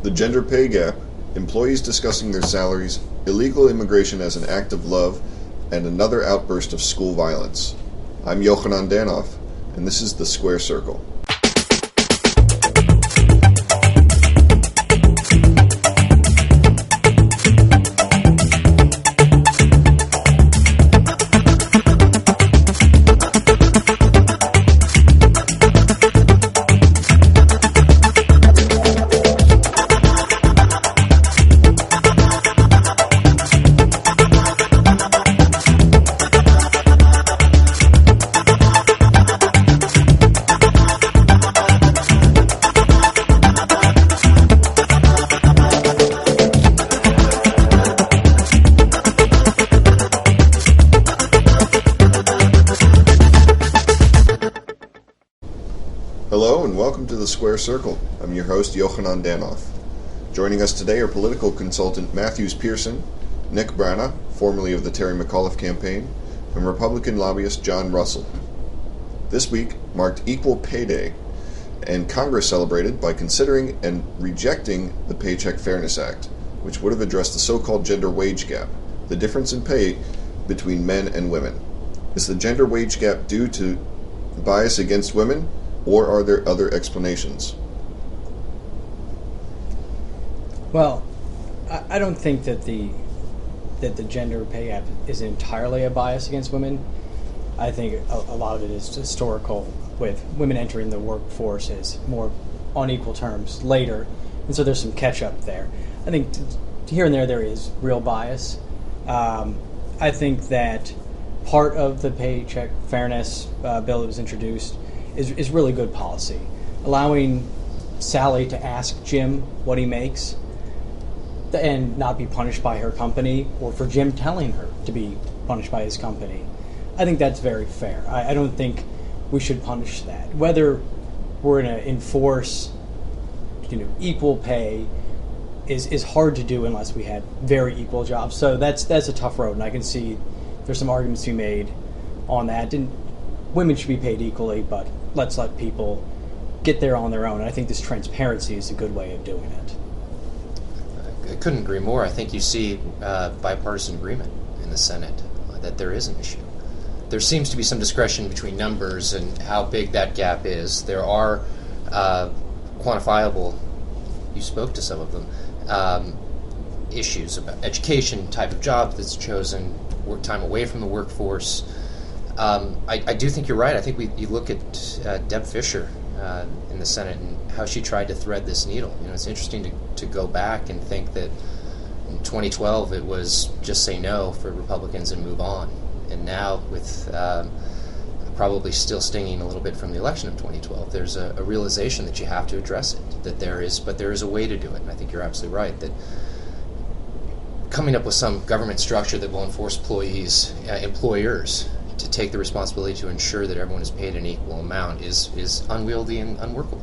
the gender pay gap, employees discussing their salaries, illegal immigration as an act of love, and another outburst of school violence. I'm Yochanan Danoff, and this is The Square Circle. Hello and welcome to The Square Circle. I'm your host, Yochanan Danoff. Joining us today are political consultant Matthews Pearson, Nick Brana, formerly of the Terry McAuliffe campaign, and Republican lobbyist John Russell. This week marked Equal Pay Day, and Congress celebrated by considering and rejecting the Paycheck Fairness Act, which would have addressed the so-called gender wage gap, the difference in pay between men and women. Is the gender wage gap due to bias against women, or are there other explanations? Well, I don't think that the gender pay gap is entirely a bias against women. I think a lot of it is historical, with women entering the workforce as more on equal terms later, and so there's some catch up there. I think here and there is real bias. I think that part of the Paycheck Fairness bill that was introduced is really good policy, allowing Sally to ask Jim what he makes and not be punished by her company, or for Jim telling her to be punished by his company. I think that's very fair. I don't think we should punish that. Whether we're going to enforce equal pay is hard to do unless we had very equal jobs. So that's a tough road, and I can see there's some arguments to be made on that. And women should be paid equally, but let's let people get there on their own. And I think this transparency is a good way of doing it. I couldn't agree more. I think you see bipartisan agreement in the Senate that there is an issue. There seems to be some discretion between numbers and how big that gap is. There are quantifiable, you spoke to some of them, issues about education, type of job that's chosen, work time away from the workforce. I do think you're right. I think you look at Deb Fischer in the Senate and how she tried to thread this needle. It's interesting to go back and think that in 2012 it was just say no for Republicans and move on. And now with probably still stinging a little bit from the election of 2012, there's a realization that you have to address it, but there is a way to do it. And I think you're absolutely right that coming up with some government structure that will enforce employers to take the responsibility to ensure that everyone is paid an equal amount is unwieldy and unworkable.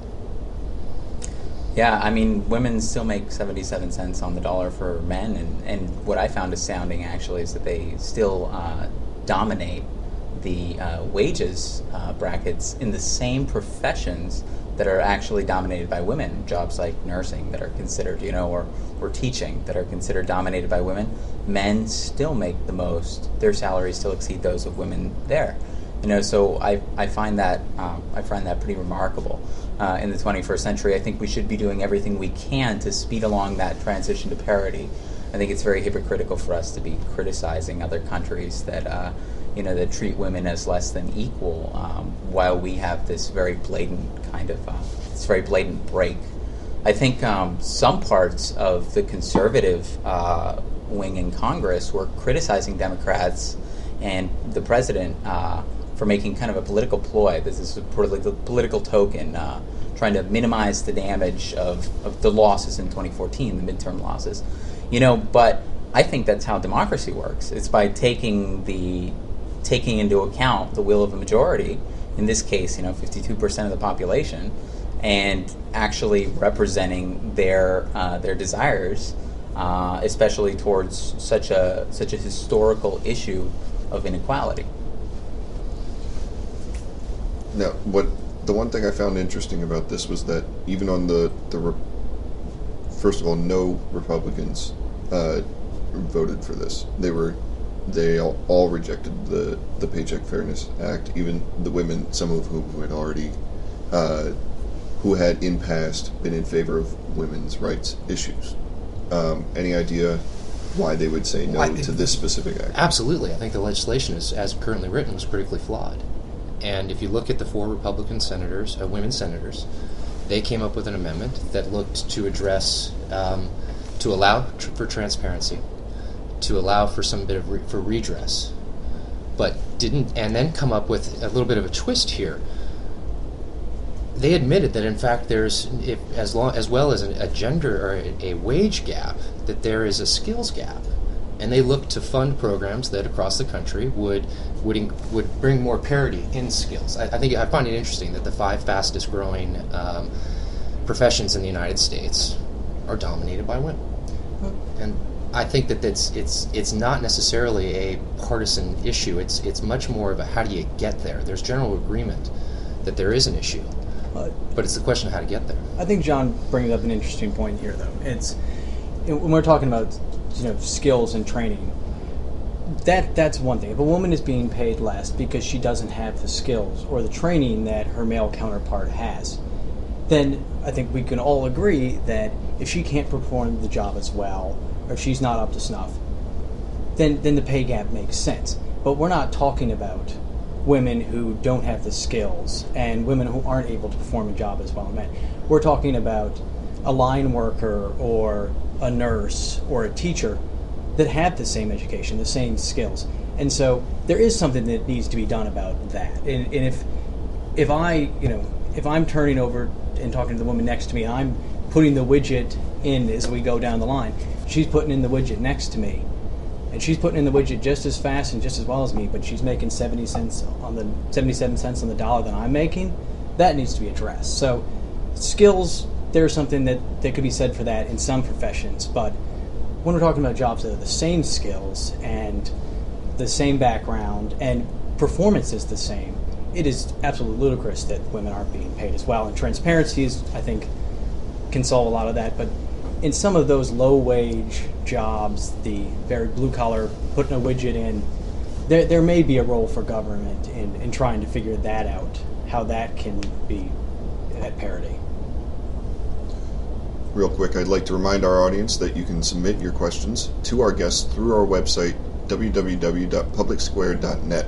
Yeah, I mean, women still make 77 cents on the dollar for men, and what I found astounding actually is that they still dominate the wages brackets in the same professions that are actually dominated by women, jobs like nursing that are considered, or teaching that are considered dominated by women. Men still make the most; their salaries still exceed those of women there. So I find that pretty remarkable. In the 21st century, I think we should be doing everything we can to speed along that transition to parity. I think it's very hypocritical for us to be criticizing other countries that that treat women as less than equal, while we have this very blatant break. I think some parts of the conservative wing in Congress were criticizing Democrats and the president for making kind of a political ploy. This is a political token, trying to minimize the damage of the losses in 2014, the midterm losses. But I think that's how democracy works. It's by taking into account the will of a majority, in this case, 52% of the population, and actually representing their desires, especially towards such a historical issue of inequality. Now, the one thing I found interesting about this was that even on the first of all, no Republicans voted for this. They all rejected the Paycheck Fairness Act, even the women, some of whom who had in past been in favor of women's rights issues. Any idea why they would say no to this specific act? Absolutely. I think the legislation, as currently written, was critically flawed. And if you look at the 4 Republican senators, women senators, they came up with an amendment that looked to address, to allow for transparency, to allow for some bit of for redress, but didn't, and then come up with a little bit of a twist here. They admitted that in fact there's, as well as a gender or a wage gap, that there is a skills gap, and they looked to fund programs that across the country would bring more parity in skills. I find it interesting that the 5 fastest growing professions in the United States are dominated by women, and I think that it's not necessarily a partisan issue. It's much more of a how do you get there. There's general agreement that there is an issue, but it's the question of how to get there. I think John brings up an interesting point here, though. It's when we're talking about skills and training. That's one thing. If a woman is being paid less because she doesn't have the skills or the training that her male counterpart has, then I think we can all agree that if she can't perform the job as well, or if she's not up to snuff, then the pay gap makes sense. But we're not talking about women who don't have the skills and women who aren't able to perform a job as well as men. We're talking about a line worker or a nurse or a teacher that have the same education, the same skills. And so there is something that needs to be done about that. And if I'm turning over and talking to the woman next to me, I'm putting the widget in as we go down the line, she's putting in the widget next to me, and she's putting in the widget just as fast and just as well as me, but she's making 77 cents on the dollar that I'm making. That needs to be addressed. So skills, there's something that could be said for that in some professions, but when we're talking about jobs that are the same skills and the same background and performance is the same, it is absolutely ludicrous that women aren't being paid as well. And transparency is, I think, can solve a lot of that. But in some of those low-wage jobs, the very blue-collar, putting a widget in, there may be a role for government in trying to figure that out, how that can be at parity. Real quick, I'd like to remind our audience that you can submit your questions to our guests through our website, www.publicsquare.net,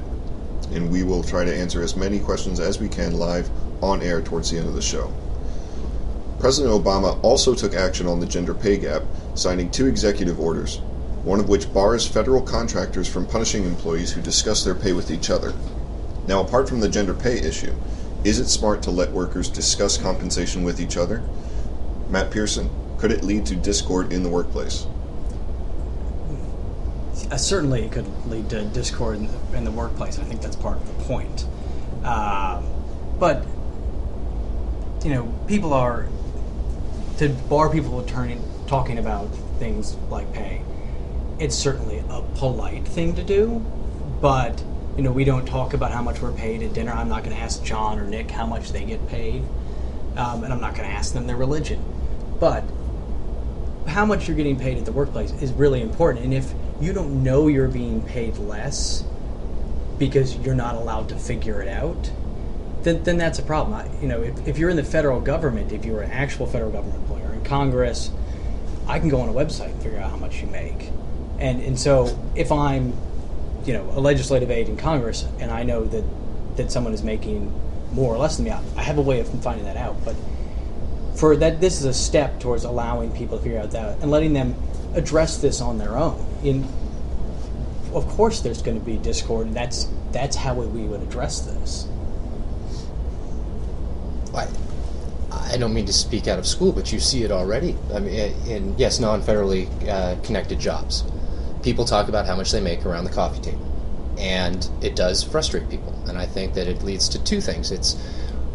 and we will try to answer as many questions as we can live on air towards the end of the show. President Obama also took action on the gender pay gap, signing 2 executive orders, one of which bars federal contractors from punishing employees who discuss their pay with each other. Now, apart from the gender pay issue, is it smart to let workers discuss compensation with each other? Matt Pearson, could it lead to discord in the workplace? Certainly it could lead to discord in the workplace. I think that's part of the point. But, people are, to bar people from talking about things like pay, it's certainly a polite thing to do, but, we don't talk about how much we're paid at dinner. I'm not going to ask John or Nick how much they get paid, and I'm not going to ask them their religion. But how much you're getting paid at the workplace is really important, and if you don't know you're being paid less because you're not allowed to figure it out, then that's a problem. If you're in the federal government, if you're an actual federal government employee or in Congress, I can go on a website and figure out how much you make. And so if I'm, a legislative aide in Congress and I know that someone is making more or less than me, I have a way of finding that out. But for that, this is a step towards allowing people to figure out that and letting them address this on their own. Of course there's going to be discord, and that's how we would address this. I don't mean to speak out of school, but you see it already. I mean, in non-federally connected jobs, people talk about how much they make around the coffee table, and it does frustrate people. And I think that it leads to 2 things. It's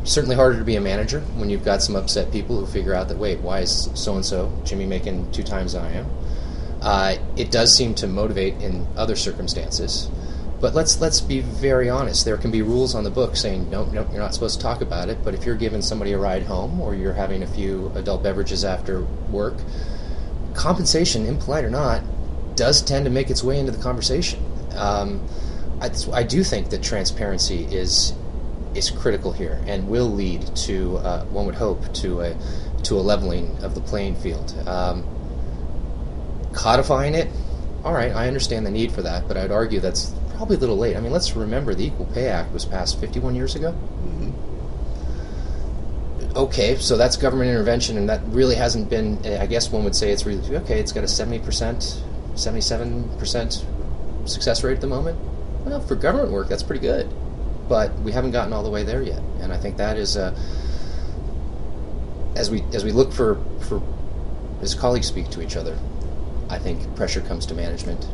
certainly harder to be a manager when you've got some upset people who figure out that, wait, why is so-and-so, Jimmy, making 2 times I am? It does seem to motivate in other circumstances. But let's be very honest. There can be rules on the book saying, no, you're not supposed to talk about it, but if you're giving somebody a ride home or you're having a few adult beverages after work, compensation, impolite or not, does tend to make its way into the conversation. I do think that transparency is critical here and will lead to, one would hope, to a leveling of the playing field. Codifying it, all right, I understand the need for that, but I'd argue that's probably a little late. I mean, let's remember the Equal Pay Act was passed 51 years ago. Mm-hmm. Okay, so that's government intervention, and that really hasn't been, I guess one would say it's really, okay, it's got a 70%, 77% success rate at the moment. Well, for government work, that's pretty good. But we haven't gotten all the way there yet. And I think that is, as we look for as colleagues speak to each other, I think pressure comes to management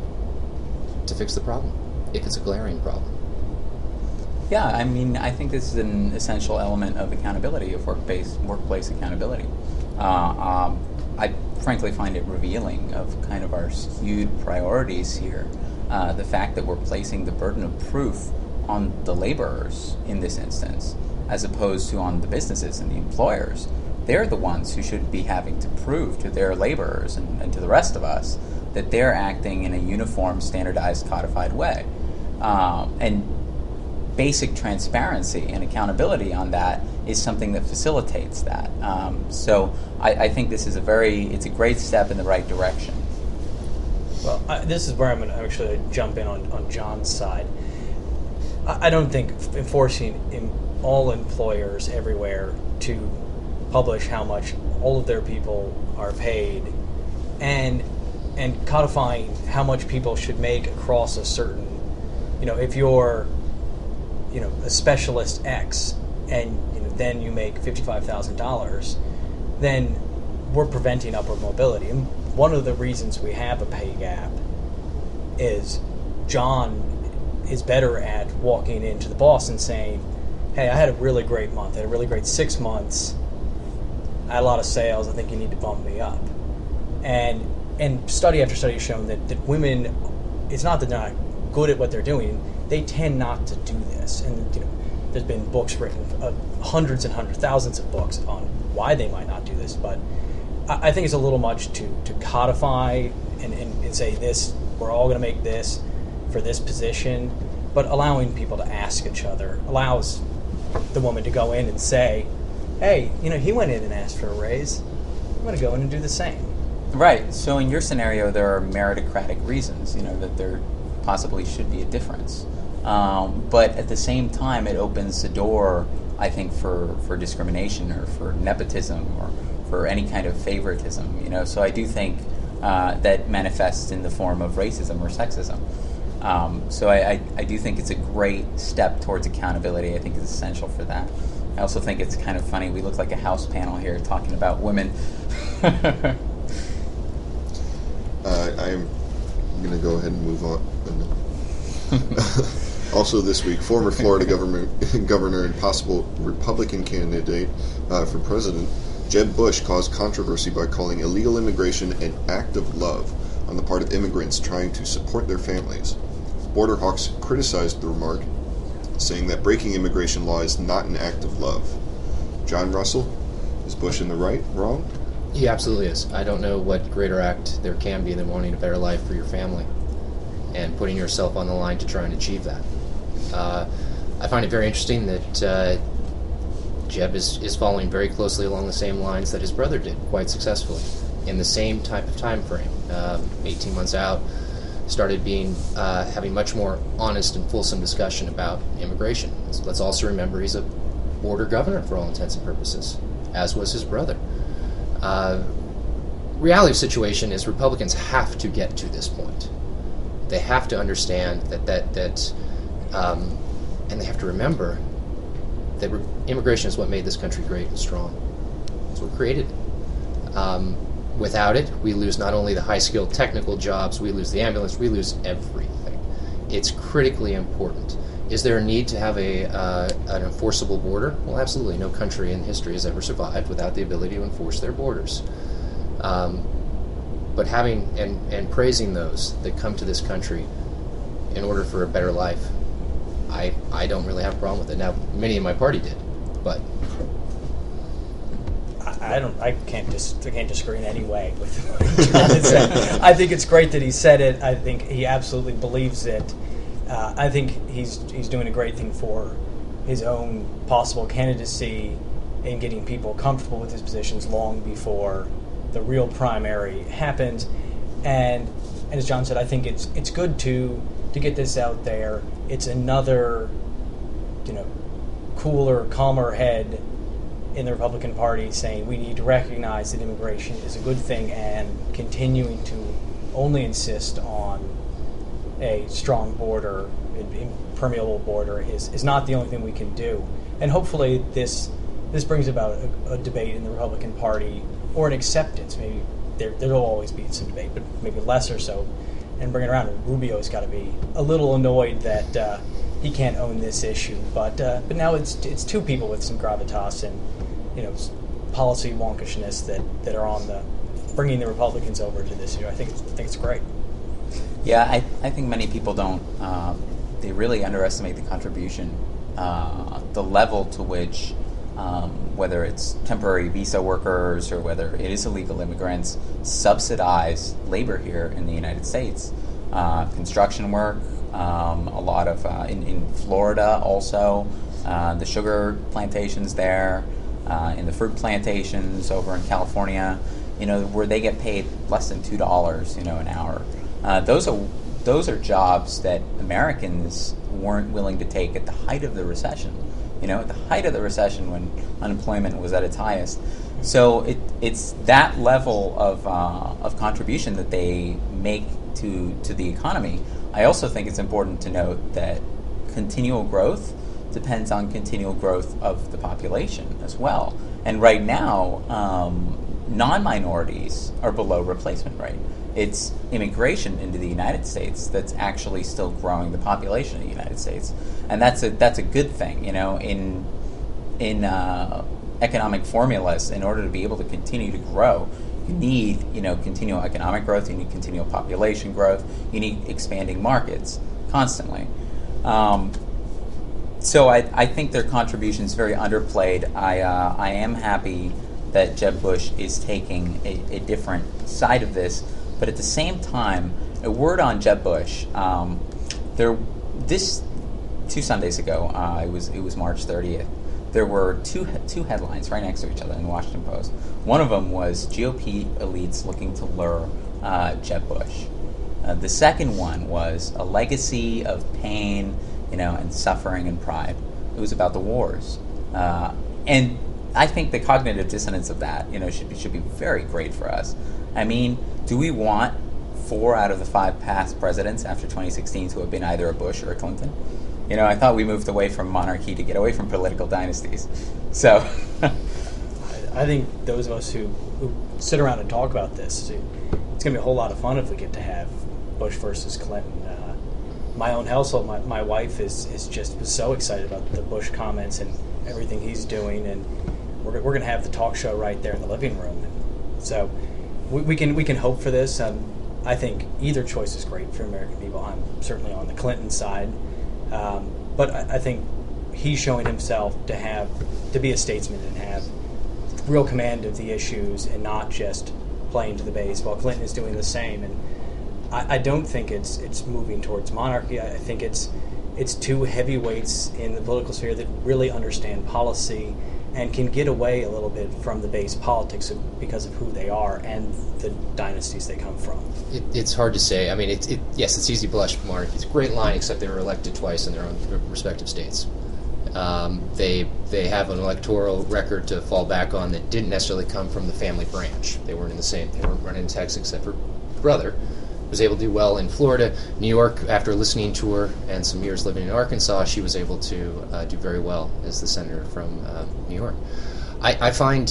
to fix the problem, if it's a glaring problem. Yeah, I mean, I think this is an essential element of accountability, of workplace accountability. I frankly find it revealing of kind of our skewed priorities here. The fact that we're placing the burden of proof on the laborers in this instance, as opposed to on the businesses and the employers. They're the ones who should be having to prove to their laborers and to the rest of us that they're acting in a uniform, standardized, codified way. And basic transparency and accountability on that is something that facilitates that. So I think this is it's a great step in the right direction. Well, this is where I'm going to actually jump in on John's side. I don't think enforcing all employers everywhere to publish how much all of their people are paid and codifying how much people should make across a certain, if you're, a specialist X and then you make $55,000, then we're preventing upward mobility. And one of the reasons we have a pay gap is John is better at walking into the boss and saying, hey, I had a really great month, I had a really great 6 months, I had a lot of sales, I think you need to bump me up. And study after study has shown that women, it's not that they're not good at what they're doing, they tend not to do this. And there's been books written, hundreds and hundreds, thousands of books on why they might not do this, but I think it's a little much to codify and say this, we're all going to make this for this position, but allowing people to ask each other allows the woman to go in and say, hey, he went in and asked for a raise, I'm going to go in and do the same. Right. So in your scenario, there are meritocratic reasons, that there possibly should be a difference. But at the same time, it opens the door, I think, for discrimination or for nepotism or for any kind of favoritism. So I do think that manifests in the form of racism or sexism. So I do think it's a great step towards accountability. I think it's essential for that. I also think it's kind of funny. We look like a house panel here talking about women. I'm going to go ahead and move on. Also this week, former Florida governor and possible Republican candidate for president, Jeb Bush caused controversy by calling illegal immigration an act of love on the part of immigrants trying to support their families. Border hawks criticized the remark, saying that breaking immigration law is not an act of love. John Russell, is Bush in the right, wrong? He absolutely is. I don't know what greater act there can be than wanting a better life for your family and putting yourself on the line to try and achieve that. I find it very interesting that Jeb is following very closely along the same lines that his brother did quite successfully in the same type of time frame. 18 months out, started having much more honest and fulsome discussion about immigration. So let's also remember he's a border governor for all intents and purposes, as was his brother. Reality of the situation is Republicans have to get to this point. They have to understand that and they have to remember that immigration is what made this country great and strong. It's what created it. Without it, we lose not only the high-skilled technical jobs, we lose the ambulance, we lose everything. It's critically important. Is there a need to have an enforceable border? Well, absolutely. No country in history has ever survived without the ability to enforce their borders. But having and praising those that come to this country in order for a better life, I don't really have a problem with it. Now, many in my party did, but I can't disagree in any way with what John said. I think it's great that he said it. I think he absolutely believes it. I think he's doing a great thing for his own possible candidacy and getting people comfortable with his positions long before the real primary happens. And as John said, I think it's good to get this out there. It's another, cooler, calmer head in the Republican Party saying we need to recognize that immigration is a good thing, and continuing to only insist on a strong border, impermeable border, is not the only thing we can do. And hopefully this brings about a debate in the Republican Party, or an acceptance. Maybe there'll always be some debate, but maybe less or so, and bring it around. Rubio's got to be a little annoyed that he can't own this issue, but now it's two people with some gravitas and policy wonkishness that are on bringing the Republicans over to this issue. I think it's great. Yeah, I think many people don't. They really underestimate the contribution, the level to which, whether it's temporary visa workers or whether it is illegal immigrants, subsidize labor here in the United States. Construction work, a lot of in Florida also, the sugar plantations there, in the fruit plantations over in California, where they get paid less than $2, an hour. Those are jobs that Americans weren't willing to take at the height of the recession. At the height of the recession when unemployment was at its highest. So it's that level of contribution that they make to the economy. I also think it's important to note that continual growth depends on continual growth of the population as well. And right now, non-minorities are below replacement rate. It's immigration into the United States that's actually still growing the population of the United States, and that's a good thing. In economic formulas, in order to be able to continue to grow, you need continual economic growth. You need continual population growth. You need expanding markets constantly. So I think their contribution is very underplayed. I am happy that Jeb Bush is taking a different side of this. But at the same time, a word on Jeb Bush. This 2 Sundays ago, it was March 30th. There were two headlines right next to each other in the Washington Post. One of them was GOP elites looking to lure Jeb Bush. The second one was a legacy of pain, and suffering and pride. It was about the wars, and I think the cognitive dissonance of that, should be very great for us. I mean, do we want 4 out of the 5 past presidents after 2016 to have been either a Bush or a Clinton? I thought we moved away from monarchy to get away from political dynasties. So, I think those of us who sit around and talk about this, it's going to be a whole lot of fun if we get to have Bush versus Clinton. My own household, my wife is just so excited about the Bush comments and everything he's doing, and we're going to have the talk show right there in the living room. So we can hope for this. I think either choice is great for American people. I'm certainly on the Clinton side, but I think he's showing himself to be a statesman and have real command of the issues and not just playing to the base, while Clinton is doing the same. And I don't think it's moving towards monarchy. I think it's two heavyweights in the political sphere that really understand policy and can get away a little bit from the base politics because of who they are and the dynasties they come from. It's hard to say. I mean, yes, it's easy to blush monarchy. It's a great line, except they were elected twice in their own respective states. They have an electoral record to fall back on that didn't necessarily come from the family branch. They weren't running in Texas except for brother. Was able to do well in Florida. New York, after a listening tour and some years living in Arkansas, she was able to do very well as the senator from New York. I find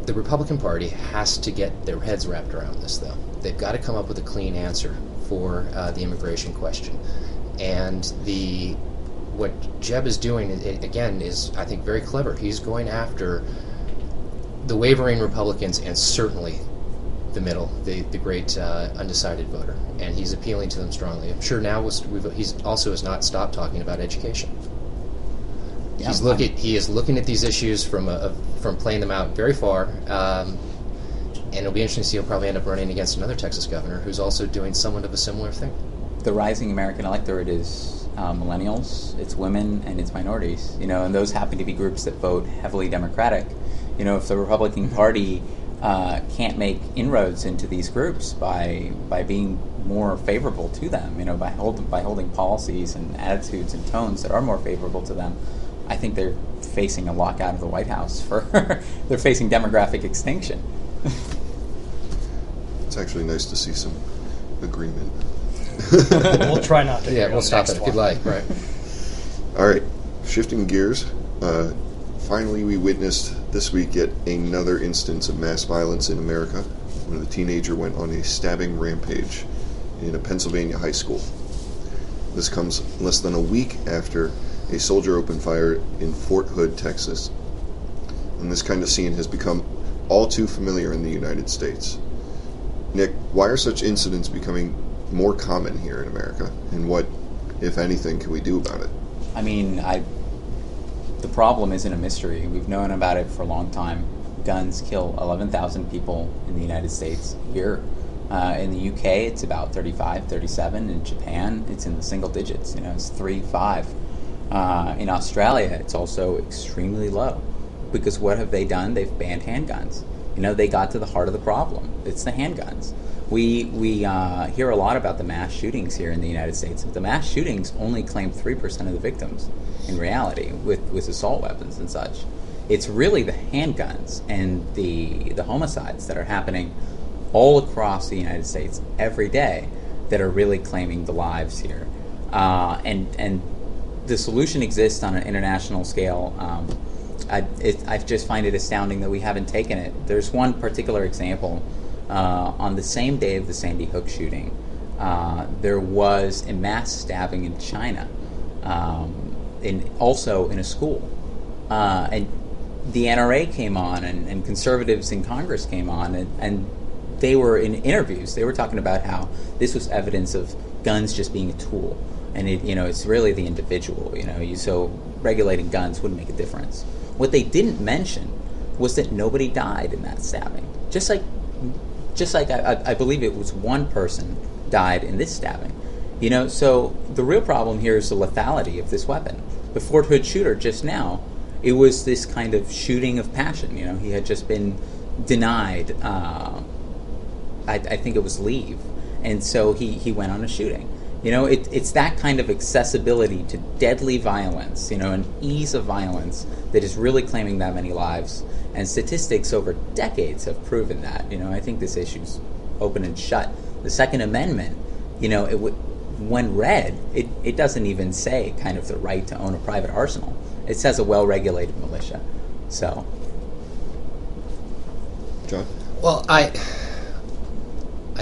the Republican Party has to get their heads wrapped around this, though. They've got to come up with a clean answer for the immigration question. And what Jeb is doing, again, is, I think, very clever. He's going after the wavering Republicans and certainly the middle, the great undecided voter, and he's appealing to them strongly. I'm sure now he also has not stopped talking about education. He is looking at these issues from playing them out very far, and it'll be interesting to see. He'll probably end up running against another Texas governor who's also doing somewhat of a similar thing. The rising American electorate is millennials, it's women, and it's minorities. And those happen to be groups that vote heavily Democratic. If the Republican Party can't make inroads into these groups by being more favorable to them, by holding policies and attitudes and tones that are more favorable to them, I think they're facing a lockout of the White House. They're facing demographic extinction. It's actually nice to see some agreement. We'll try not to. Yeah, we'll stop it if you'd like. Right. All right, shifting gears. Finally, we witnessed this week yet another instance of mass violence in America when a teenager went on a stabbing rampage in a Pennsylvania high school. This comes less than a week after a soldier opened fire in Fort Hood, Texas. And this kind of scene has become all too familiar in the United States. Nick, why are such incidents becoming more common here in America? And what, if anything, can we do about it? I mean, the problem isn't a mystery. We've known about it for a long time. Guns kill 11,000 people in the United States a year. In the UK, it's about 35, 37. In Japan, it's in the single digits. It's 3, 5. In Australia, it's also extremely low. Because what have they done? They've banned handguns. They got to the heart of the problem. It's the handguns. We hear a lot about the mass shootings here in the United States. The mass shootings only claim 3% of the victims in reality with assault weapons and such. It's really the handguns and the homicides that are happening all across the United States every day that are really claiming the lives here. And the solution exists on an international scale. I just find it astounding that we haven't taken it. There's one particular example. On the same day of the Sandy Hook shooting, there was a mass stabbing in China, also in a school. And the NRA came on, and conservatives in Congress came on, and they were in interviews. They were talking about how this was evidence of guns just being a tool, and it's really the individual. So regulating guns wouldn't make a difference. What they didn't mention was that nobody died in that stabbing. Just like I believe it was one person died in this stabbing. So the real problem here is the lethality of this weapon. The Fort Hood shooter just now, it was this kind of shooting of passion. He had just been denied, I think it was leave, and so he went on a shooting. It's that kind of accessibility to deadly violence, and ease of violence that is really claiming that many lives. And statistics over decades have proven that. I think this issue's open and shut. The Second Amendment, when read, it doesn't even say kind of the right to own a private arsenal. It says a well-regulated militia. So, John? Well, I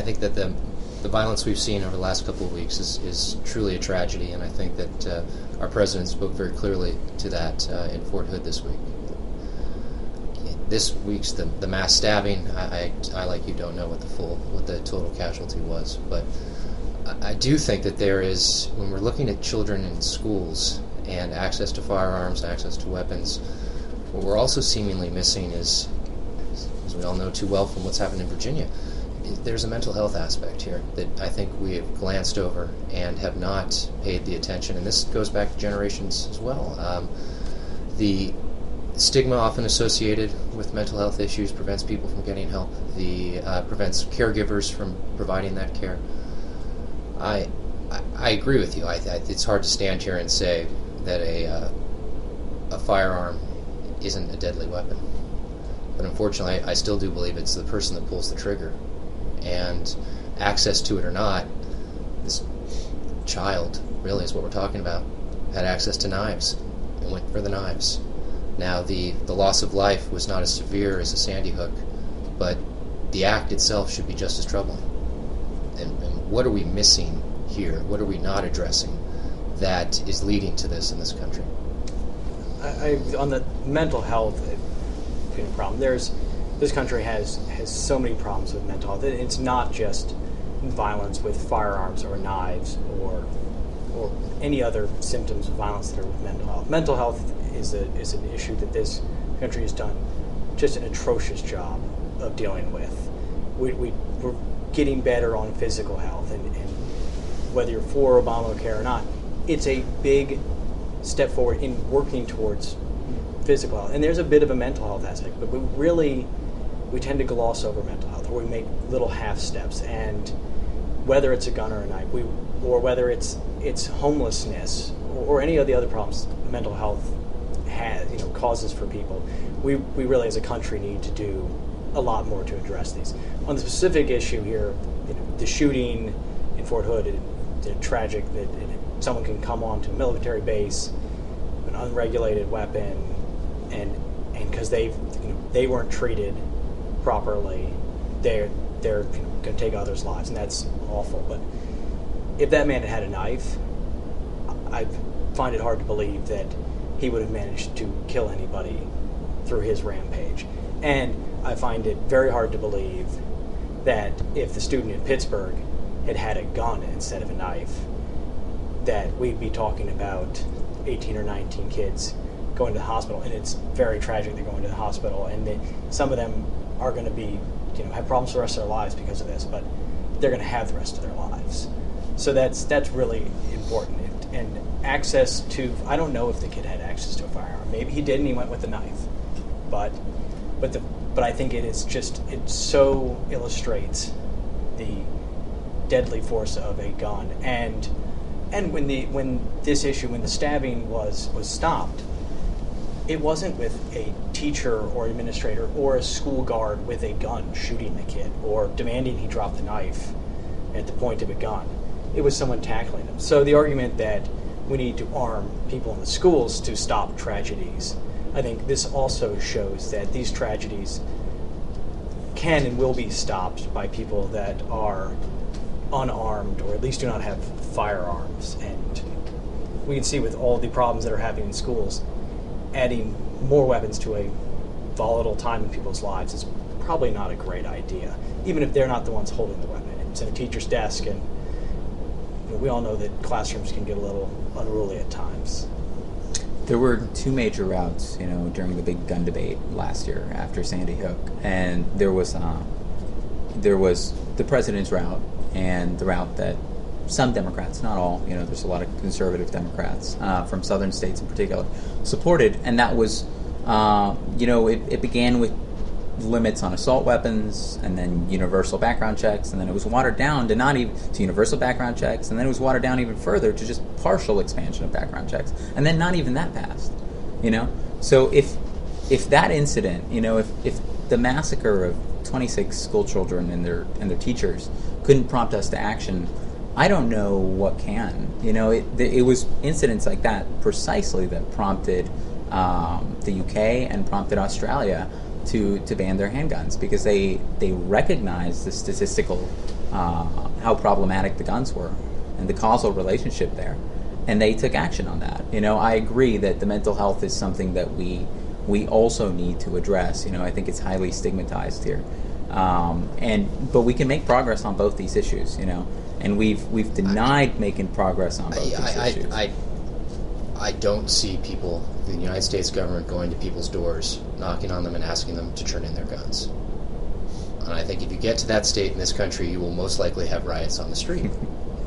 think that the violence we've seen over the last couple of weeks is truly a tragedy, and I think that our president spoke very clearly to that in Fort Hood this week. This week's the mass stabbing. I like you don't know what the total casualty was, but I do think that there is, when we're looking at children in schools and access to firearms, access to weapons, what we're also seemingly missing is, as we all know too well from what's happened in Virginia, there's a mental health aspect here that I think we have glanced over and have not paid the attention, and this goes back generations as well. The stigma often associated with mental health issues prevents people from getting help. Prevents caregivers from providing that care. I agree with you. It's hard to stand here and say that a firearm isn't a deadly weapon, but unfortunately, I still do believe it's the person that pulls the trigger, and access to it or not, this child really is what we're talking about. Had access to knives and went for the knives. Now, the loss of life was not as severe as a Sandy Hook, but the act itself should be just as troubling. And what are we missing here? What are we not addressing that is leading to this in this country? On the mental health problem, this country has so many problems with mental health. It's not just violence with firearms or knives or any other symptoms of violence that are with mental health. Mental health is an issue that this country has done just an atrocious job of dealing with. We're getting better on physical health, and whether you're for Obamacare or not, it's a big step forward in working towards physical health. And there's a bit of a mental health aspect, but we tend to gloss over mental health, or we make little half steps. And whether it's a gun or a knife, or whether it's homelessness or any of the other problems mental health has, causes for people, we really as a country need to do a lot more to address these. On the specific issue here, the shooting in Fort Hood, it's tragic that someone can come onto a military base with an unregulated weapon, and because they weren't treated properly, they're going to take others' lives, and that's awful. But if that man had a knife, I find it hard to believe that he would have managed to kill anybody through his rampage. And I find it very hard to believe that if the student in Pittsburgh had a gun instead of a knife, that we'd be talking about 18 or 19 kids going to the hospital. And it's very tragic they're going to the hospital, and some of them are going to be, have problems for the rest of their lives because of this, but they're going to have the rest of their lives. So that's really important. And access to, I don't know if the kid had access to a firearm. Maybe he did and he went with a knife. But I think it so illustrates the deadly force of a gun. And when the stabbing was stopped, it wasn't with a teacher or administrator or a school guard with a gun shooting the kid or demanding he drop the knife at the point of a gun. It was someone tackling him. So the argument that we need to arm people in the schools to stop tragedies, I think this also shows that these tragedies can and will be stopped by people that are unarmed, or at least do not have firearms. And we can see with all the problems that are happening in schools, adding more weapons to a volatile time in people's lives is probably not a great idea, even if they're not the ones holding the weapon. It's in a teacher's desk, and we all know that classrooms can get a little unruly at times. There were two major routes, during the big gun debate last year after Sandy Hook, and there was the president's route and the route that some Democrats, not all, there's a lot of conservative Democrats from southern states in particular, supported, and that was, it began with limits on assault weapons, and then universal background checks, and then it was watered down to universal background checks, and then it was watered down even further to just partial expansion of background checks, and then not even that passed. So if that incident, if the massacre of 26 school children and their teachers couldn't prompt us to action, I don't know what can. It was incidents like that precisely that prompted the UK and prompted Australia to ban their handguns, because they recognized the statistical how problematic the guns were and the causal relationship there, and they took action on that. I agree that the mental health is something that we also need to address. I think it's highly stigmatized here, but we can make progress on both these issues. And we've denied making progress on both these issues. I don't see people, the United States government, going to people's doors, knocking on them and asking them to turn in their guns. And I think if you get to that state in this country, you will most likely have riots on the street.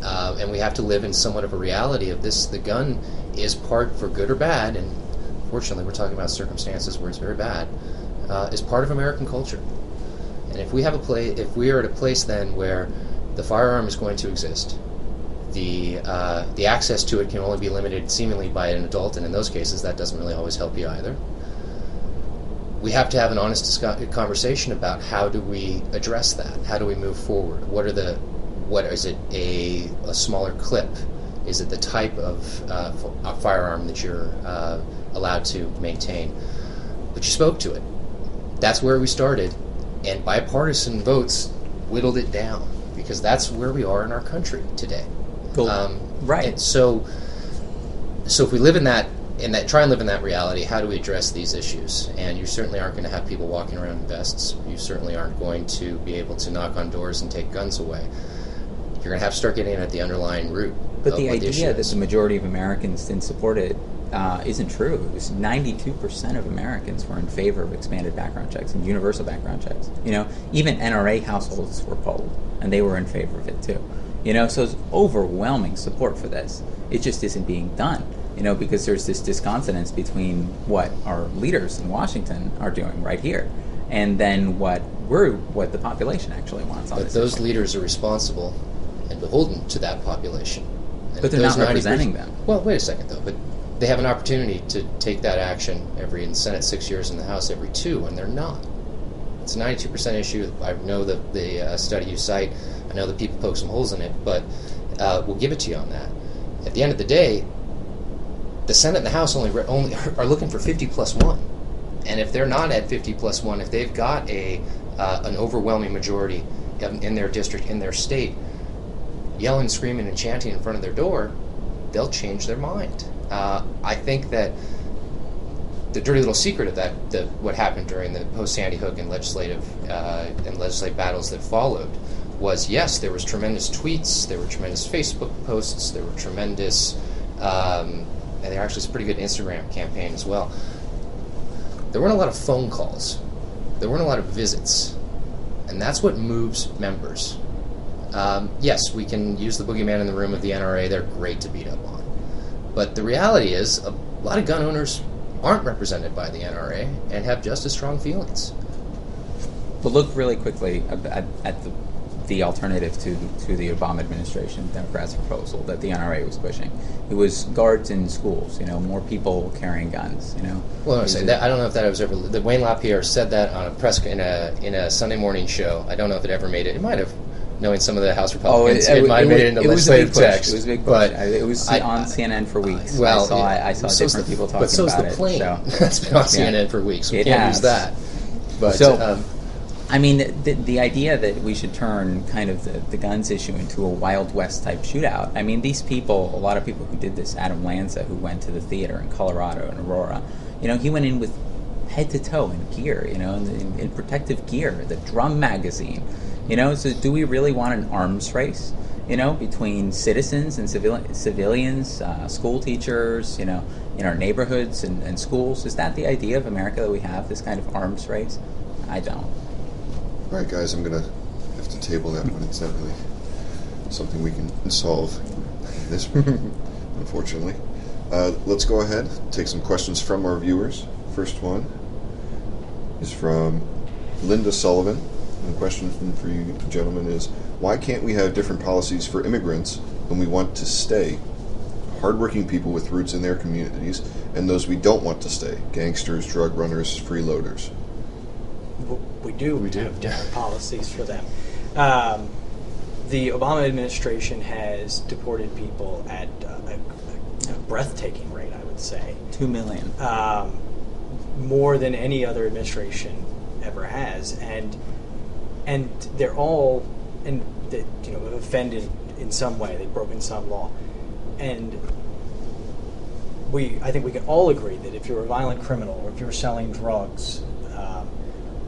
And we have to live in somewhat of a reality of this. The gun is part, for good or bad, and fortunately we're talking about circumstances where it's very bad, is part of American culture. And if we are at a place then where the firearm is going to exist, the access to it can only be limited seemingly by an adult, and in those cases that doesn't really always help you either. We have to have an honest conversation about how do we address that? How do we move forward? What is it, a smaller clip? Is it the type of firearm that you're allowed to maintain? But you spoke to it. That's where we started, and bipartisan votes whittled it down, because that's where we are in our country today. Right. And so if we live in that, try and live in that reality, how do we address these issues? And you certainly aren't going to have people walking around in vests. You certainly aren't going to be able to knock on doors and take guns away. You're going to have to start getting at the underlying root. But the idea that the majority of Americans didn't support it isn't true. It was 92% of Americans were in favor of expanded background checks and universal background checks. Even NRA households were polled, and they were in favor of it too. So it's overwhelming support for this. It just isn't being done. Because there's this disconsonance between what our leaders in Washington are doing right here, and then what the population actually wants on but this those issue. leaders are responsible and beholden to that population. And But they're those not representing them. Well, wait a second, though. But they have an opportunity to take that action in the Senate 6 years, in the House every 2, and they're not. It's a 92% issue. I know the study you cite. I know that people poke some holes in it, but we'll give it to you on that. At the end of the day, the Senate and the House only are looking for 50 plus 1. And if they're not at 50 plus 1, if they've got an overwhelming majority in their district, in their state, yelling, screaming, and chanting in front of their door, they'll change their mind. I think that the dirty little secret of that, what happened during the post-Sandy Hook and legislative battles that followed, was yes, there was tremendous tweets, there were tremendous Facebook posts, there were tremendous, and there actually was a pretty good Instagram campaign as well. There weren't a lot of phone calls. There weren't a lot of visits. And that's what moves members. Yes, we can use the boogeyman in the room of the NRA. They're great to beat up on. But the reality is, a lot of gun owners aren't represented by the NRA and have just as strong feelings. But look really quickly at the alternative to the Obama administration, Democrats' proposal that the NRA was pushing. It was guards in schools, more people carrying guns, Well, I don't know if that was ever. Wayne LaPierre said that on in a Sunday morning show. I don't know if it ever made it. It might have, knowing some of the House Republicans, it might have made it into legislative text. It was a big push. It was on CNN for weeks. I saw different people talking about it. But so's the plane. That's been on CNN for weeks. We can't use that. But the idea that we should turn kind of the guns issue into a Wild West type shootout. These people, a lot of people who did this, Adam Lanza, who went to the theater in Colorado and Aurora, he went in with head to toe in gear, in protective gear, the drum magazine, so do we really want an arms race, between citizens and civilians, school teachers, in our neighborhoods and schools? Is that the idea of America, that we have this kind of arms race? I don't. All right, guys, I'm going to have to table that one. It's not really something we can solve in this room, unfortunately. Let's go ahead, take some questions from our viewers. First one is from Linda Sullivan. And the question for you gentlemen is, why can't we have different policies for immigrants when we want to stay? Hardworking people with roots in their communities, and those we don't want to stay, gangsters, drug runners, freeloaders. We do have different policies for them. The Obama administration has deported people at a breathtaking rate, I would say. 2 million. More than any other administration ever has. And they're all have offended in some way. They've broken some law. And I think we can all agree that if you're a violent criminal, or if you're selling drugs,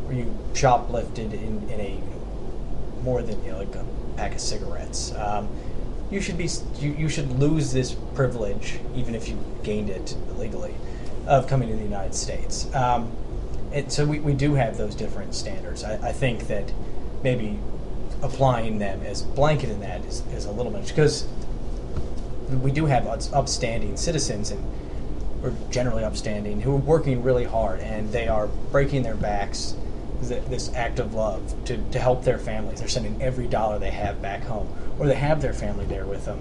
or you shoplifted in a more than like a pack of cigarettes, you should lose this privilege, even if you gained it illegally, of coming to the United States. And so we do have those different standards. I think that maybe applying them as blanket in that is a little much, because we do have upstanding citizens, or generally upstanding, who are working really hard, and they are breaking their backs, this act of love, to help their families. They're sending every dollar they have back home, or they have their family there with them,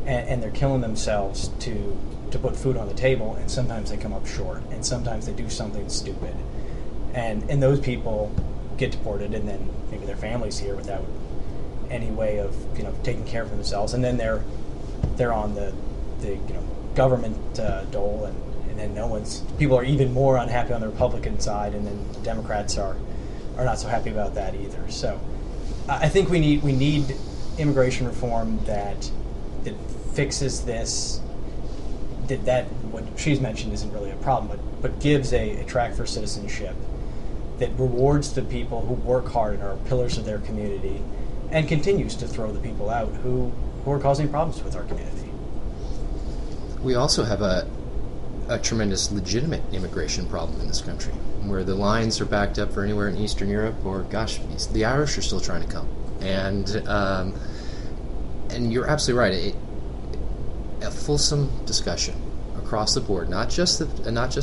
and they're killing themselves to put food on the table, and sometimes they come up short, and sometimes they do something stupid. And those people get deported, and then maybe their families here without any way of taking care of themselves, and then they're on the government dole, and then people are even more unhappy on the Republican side, and then the Democrats are not so happy about that either. So I think we need immigration reform that fixes this. That what she's mentioned isn't really a problem, but gives a track for citizenship that rewards the people who work hard and are pillars of their community, and continues to throw the people out who are causing problems with our community. We also have a a tremendous legitimate immigration problem in this country, where the lines are backed up for anywhere in Eastern Europe, or gosh, the Irish are still trying to come. And you're absolutely right. A fulsome discussion across the board, not just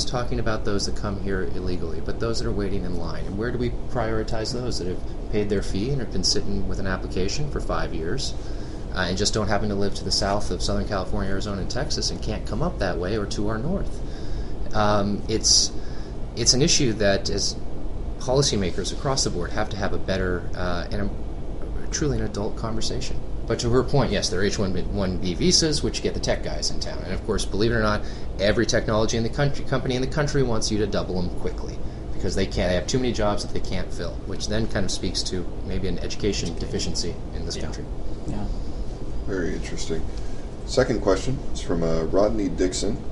talking about those that come here illegally, but those that are waiting in line. And where do we prioritize those that have paid their fee and have been sitting with an application for 5 years? And just don't happen to live to the south of Southern California, Arizona, and Texas, and can't come up that way or to our north. It's an issue that, as policymakers across the board, have to have a better and truly an adult conversation. But to her point, yes, there are H-1B visas, which get the tech guys in town, and of course, believe it or not, every technology in the company in the country wants you to double them quickly because they have too many jobs that they can't fill, which then kind of speaks to maybe an education deficiency in this country. Yeah. Very interesting. Second question is from Rodney Dixon.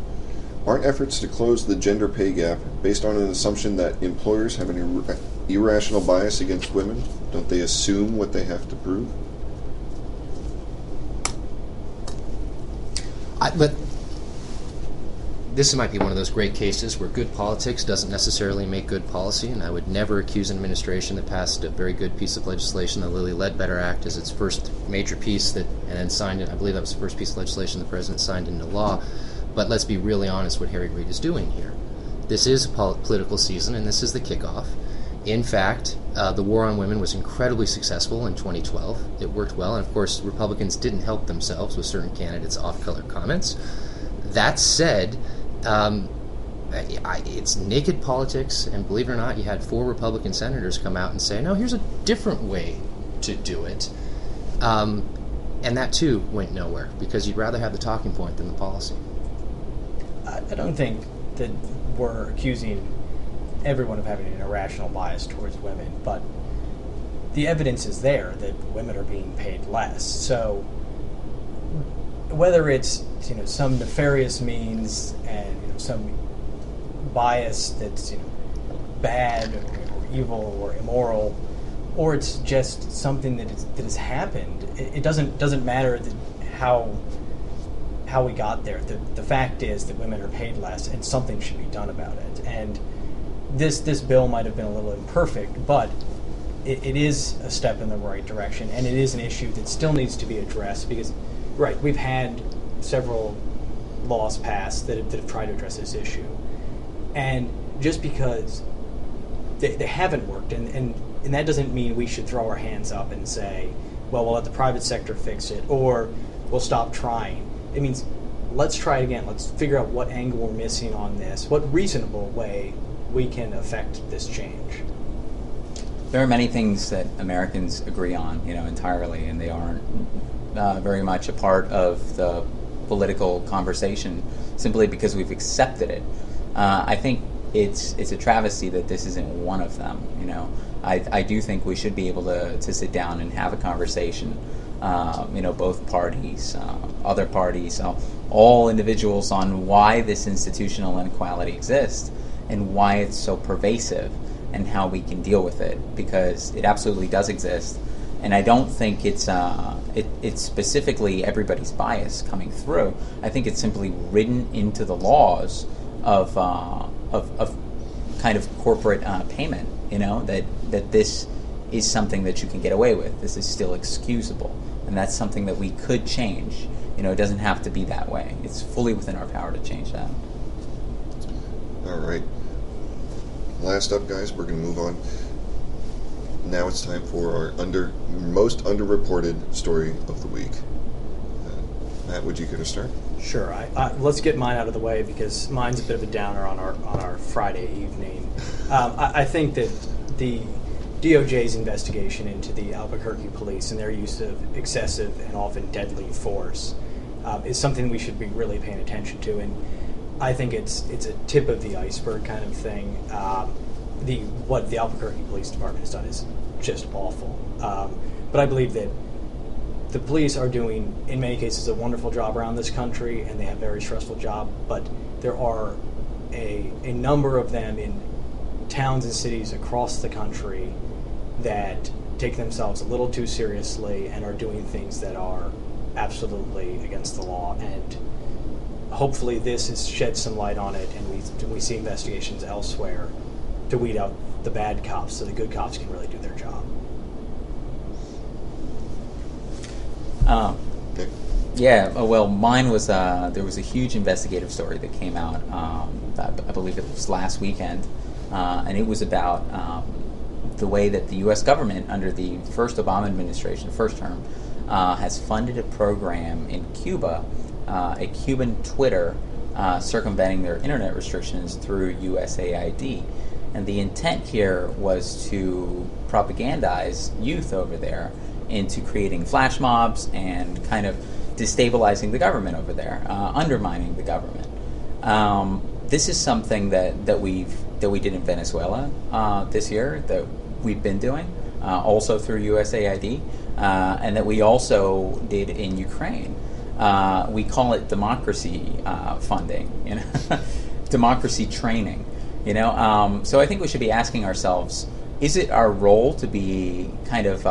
Aren't efforts to close the gender pay gap based on an assumption that employers have an irrational bias against women? Don't they assume what they have to prove? But this might be one of those great cases where good politics doesn't necessarily make good policy, and I would never accuse an administration that passed a very good piece of legislation, the Lilly Ledbetter Act, as its first major piece and then signed it. I believe that was the first piece of legislation the president signed into law. But let's be really honest what Harry Reid is doing here. This is a political season, and this is the kickoff. In fact, the war on women was incredibly successful in 2012. It worked well, and of course, Republicans didn't help themselves with certain candidates' off-color comments. That said, it's naked politics, and believe it or not, you had 4 Republican senators come out and say, no, here's a different way to do it. And that, too, went nowhere, because you'd rather have the talking point than the policy. I don't think that we're accusing everyone of having an irrational bias towards women, but the evidence is there that women are being paid less. So whether it's some nefarious means and some bias that's bad or evil or immoral, or it's just something that has happened, it doesn't matter how we got there. The fact is that women are paid less, and something should be done about it. And this bill might have been a little imperfect, but it is a step in the right direction, and it is an issue that still needs to be addressed because, right, we've had several laws passed that have tried to address this issue. And just because they haven't worked, and that doesn't mean we should throw our hands up and say, well, we'll let the private sector fix it, or we'll stop trying. It means let's try it again. Let's figure out what angle we're missing on this, what reasonable way we can affect this change. There are many things that Americans agree on, entirely, and they aren't very much a part of the political conversation simply because we've accepted it. I think it's a travesty that this isn't one of them. I do think we should be able to sit down and have a conversation. Both parties, other parties, all individuals on why this institutional inequality exists and why it's so pervasive and how we can deal with it, because it absolutely does exist. And I don't think it's specifically everybody's bias coming through. I think it's simply written into the laws of kind of corporate payment. That this is something that you can get away with. This is still excusable, and that's something that we could change. It doesn't have to be that way. It's fully within our power to change that. All right. Last up, guys, we're going to move on. Now it's time for our most underreported story of the week. Matt, would you care to start? Sure. Let's get mine out of the way because mine's a bit of a downer on our Friday evening. I think that the DOJ's investigation into the Albuquerque police and their use of excessive and often deadly force is something we should be really paying attention to, and I think it's a tip of the iceberg kind of thing. What the Albuquerque Police Department has done is just awful, but I believe that the police are doing, in many cases, a wonderful job around this country, and they have a very stressful job, but there are a number of them in towns and cities across the country that take themselves a little too seriously and are doing things that are absolutely against the law. And hopefully this has shed some light on it, and we see investigations elsewhere to weed out the bad cops so the good cops can really do their job. Nick? Yeah, well, mine was there was a huge investigative story that came out. I believe it was last weekend, and it was about the way that the U.S. government under the first Obama administration, first term, has funded a program in Cuba, a Cuban Twitter circumventing their internet restrictions through USAID. And the intent here was to propagandize youth over there into creating flash mobs and kind of destabilizing the government over there, undermining the government. This is something that we did in Venezuela this year, that we've been doing, also through USAID, and that we also did in Ukraine. We call it democracy funding, democracy training. So I think we should be asking ourselves: is it our role to be kind of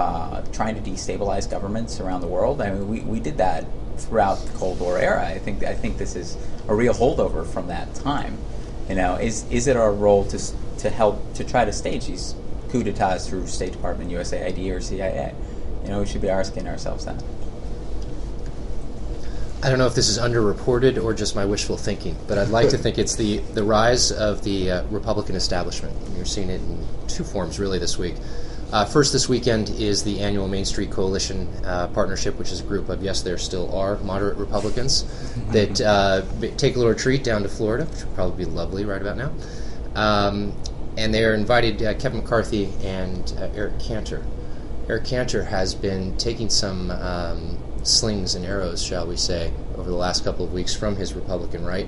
trying to destabilize governments around the world? I mean, we did that throughout the Cold War era. I think this is a real holdover from that time. Is it our role to help to try to stage these coup d'etats through State Department, USAID, or CIA? We should be asking ourselves that. I don't know if this is underreported or just my wishful thinking, but I'd like to think it's the rise of the Republican establishment. You're seeing it in two forms, really, this week. First, this weekend is the annual Main Street Coalition partnership, which is a group of, yes, there still are moderate Republicans that take a little retreat down to Florida, which would probably be lovely right about now. And they are invited Kevin McCarthy and Eric Cantor. Eric Cantor has been taking some slings and arrows, shall we say, over the last couple of weeks from his Republican right,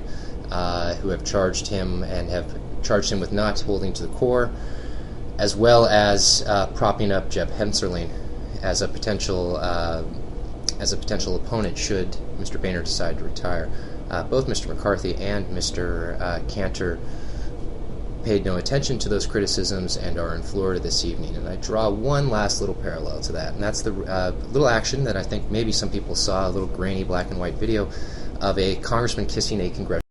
who have charged him with not holding to the core, as well as propping up Jeb Hensarling as a potential opponent should Mr. Boehner decide to retire. Both Mr. McCarthy and Mr. Cantor paid no attention to those criticisms and are in Florida this evening. And I draw one last little parallel to that, and that's the little action that I think maybe some people saw, a little grainy black and white video of a congressman kissing a congressional